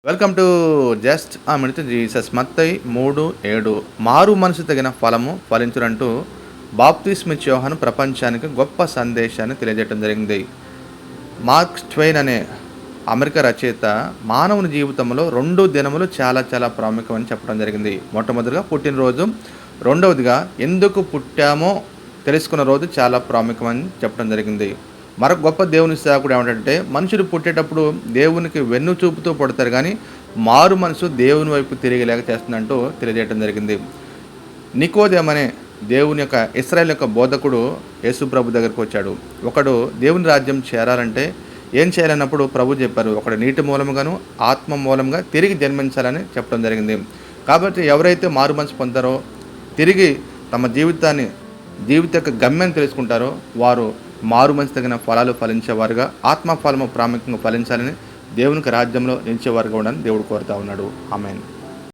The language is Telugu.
వెల్కమ్ టు జస్ట్ ఆ మినిట్ జీసస్. మత్తయి 3:7 మారు మనసు తగిన ఫలము ఫలించునంటూ బాప్తిస్మిచ్చే యోహాను ప్రపంచానికి గొప్ప సందేశాన్ని తెలియజేయడం జరిగింది. మార్క్ ట్వైన్ అనే అమెరికా రచయిత మానవుని జీవితంలో 2 దినములు చాలా చాలా ప్రాముఖ్యమని చెప్పడం జరిగింది. మొట్టమొదటిగా పుట్టినరోజు, రెండవదిగా ఎందుకు పుట్టామో తెలుసుకున్న రోజు చాలా ప్రాముఖ్యమని చెప్పడం జరిగింది. మరొక గొప్ప దేవుని సేవకుడు ఏమంటే, మనుషులు పుట్టేటప్పుడు దేవునికి వెన్ను చూపుతూ పుడతారు కానీ మారు మనసు దేవుని వైపు తిరిగేలాగా చేస్తుందంటూ తెలియజేయడం జరిగింది. నికోదేము అనే దేవుని యొక్క ఇశ్రాయేలు యొక్క బోధకుడు యేసు ప్రభు దగ్గరికి వచ్చాడు. ఒకడు దేవుని రాజ్యం చేరాలంటే ఏం చేయాలన్నప్పుడు ప్రభు చెప్పారు, ఒకడు నీటి మూలముగాను ఆత్మ మూలంగా తిరిగి జన్మించాలని చెప్పడం జరిగింది. కాబట్టి ఎవరైతే మారు మనసు పొందారో, తిరిగి తమ జీవిత యొక్క గమ్యం తెలుసుకుంటారో వారు మారు మనసు తగిన ఫలాలు ఫలించేవారుగా, ఆత్మ ఫలము ప్రాముఖ్యంగా ఫలించాలని, దేవునికి రాజ్యంలో నిలిచేవారుగా ఉండాలని దేవుడు కోరుతా ఉన్నాడు. ఆమేన్.